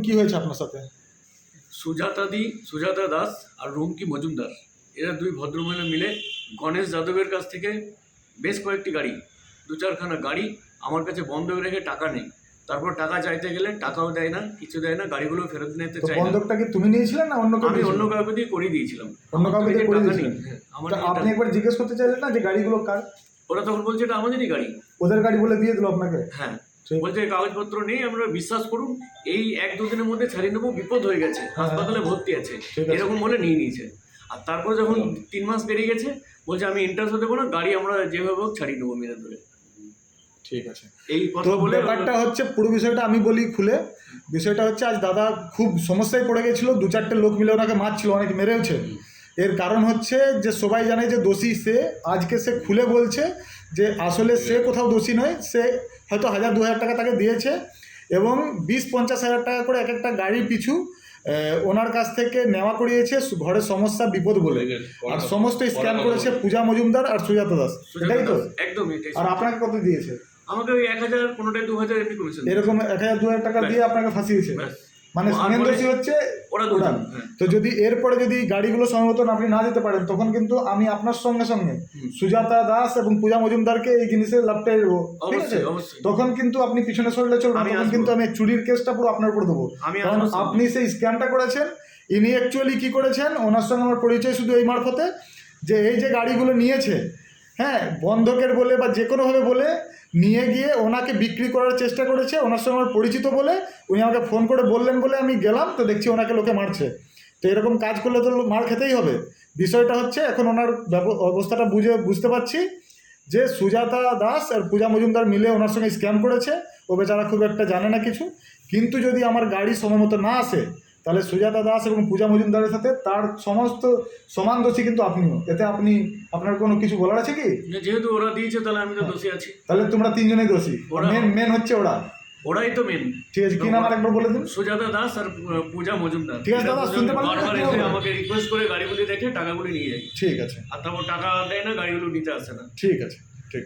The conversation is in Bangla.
কি হয়েছে আপনার সাথে? সুজাতা দাস আর রুমকি মজুমদার এরা দুই ভদ্রমহিলা মিলে গণেশ যাদবের কাছ থেকে বেশ কয়েকটি গাড়ি, 2-4খানা গাড়ি আমার কাছে বন্ধক রেখে টাকা নেই। তারপর টাকা চাইতে গেলে টাকাও দেয় না, কিছু দেয় না, গাড়িগুলো ফেরত নিতে চায় না। বন্ধকটা কি তুমি নিয়েছিলে না অন্য কেউ? আমি অন্য কাউকে দিয়ে করিয়ে দিয়েছিলাম। অন্য কাউকে দিয়ে করিয়ে দিয়েছিলেন? আমাদের আপনি একবার জিজ্ঞেস করতে চাইলেন না যে গাড়িগুলো কার? ওরা তখন বলছে এটা আমাদেরই গাড়ি। ওদের গাড়ি বলে দিয়ে দিল আপনাকে? হ্যাঁ, বলছে কাগজপত্র নেই, আমরা বিশ্বাস করুন এই 1-2 দিনের মধ্যে ছাড়িয়ে নেবো, বিপদ হয়ে গেছে, হাসপাতালে ভর্তি আছে, এরকম বলে নিয়ে নিয়েছে। আর তারপর যখন 3 মাস পেরিয়ে গেছে বলছে আমি ইন্টারেস্ট দেবো না, গাড়ি আমরা যেভাবে হোক ছাড়িয়ে নেবো মেরে ধরে। ঠিক আছে, এই তো ব্যাপারটা হচ্ছে পুরো বিষয়টা আমি বলি খুলে। বিষয়টা হচ্ছে আজ দাদা খুব সমস্যায় পড়ে গেছিলো, 2-4টে লোক মিলে ওনাকে মারছিল, অনেক মেরেওছে। এর কারণ হচ্ছে যে সবাই জানে যে দোষী সে। আজকে সে খুলে বলছে যে আসলে সে কোথাও দোষী নয়, সে হয়তো 1000-2000 টাকা তাকে দিয়েছে এবং 20-50 হাজার টাকা করে এক একটা গাড়ির পিছু ওনার কাছ থেকে নেওয়া করিয়েছে ঘরের সমস্যা বিপদ বলে। আর সমস্ত স্ক্যাম করেছে পূজা মজুমদার আর সুজাতা দাস, এটাই তো? একদম। আর আপনাকে কত দিয়েছে? আমাকে ওই 1000, কোনোটায় 2000 এমনি কমিশন, এরকম 1000-2000 টাকা দিয়ে আপনাকে ফাঁসিয়েছে। মানে মেন দোষী হচ্ছে ওরা। তো যদি এরপরে যদি গাড়িগুলো সমর্থন আপনি না দিতে পারেন তখন কিন্তু আমি আপনার সঙ্গে সঙ্গে সুজাতা দাস এবং পূজা মজুমদারকে এই জিনিসের লাভটাই দেবো, ঠিক আছে? তখন কিন্তু আপনি পিছনে সরলে চলবে, তখন কিন্তু আমি চুরির কেসটা পুরো আপনার উপর দেবো। কারণ আপনি সেই স্ক্যামটা করেছেন। ইনি অ্যাকচুয়ালি কী করেছেন, ওনার সঙ্গে আমার পরিচয় শুধু এই মারফতে যে এই যে গাড়িগুলো নিয়েছে, হ্যাঁ, বন্ধকের বলে বা যে কোনোভাবে বলে নিয়ে গিয়ে ওনাকে বিক্রি করার চেষ্টা করেছে। ওনার সঙ্গে আমার পরিচিত বলে উনি আমাকে ফোন করে বললেন বলে আমি গেলাম, তো দেখছি ওনাকে লোকে মারছে। তো এরকম কাজ করলে তো মার খেতেই হবে। বিষয়টা হচ্ছে এখন ওনার অবস্থাটা বুঝতে পারছি যে সুজাতা দাস আর পূজা মজুমদার মিলে ওনার সঙ্গে স্ক্যাম করেছে। ও বেচারা খুব একটা জানে না কিছু। কিন্তু যদি আমার গাড়ি সময়মতো না আসে তাহলে সুজাতা দাস এবং পূজা মজুমদারের সাথে তার সমস্ত সমান দোষী কিন্তু আপনিও। এতে আপনার কোনো কিছু বলার আছে কি? যেহেতু ওরা দিয়েছে তাহলে আমি তো দোষী আছি। তাহলে তোমরা তিনজনেই দোষী। মেন হচ্ছে ওরাই তো মেন। ঠিক আছে, কি নাম আরেকবার বলে দিন? সুজাতা দাস আর পূজা মজুমদার। ঠিক আছে দাদা, শুনতে পারলেন? বারবার এসে আমাকে রিকোয়েস্ট করে গাড়িগুলি দেখে টাকাগুলি নিয়ে যায়। ঠিক আছে। আর তারপর টাকা দেয় না, গাড়িগুলো নিতে আসে না। ঠিক আছে, ঠিক।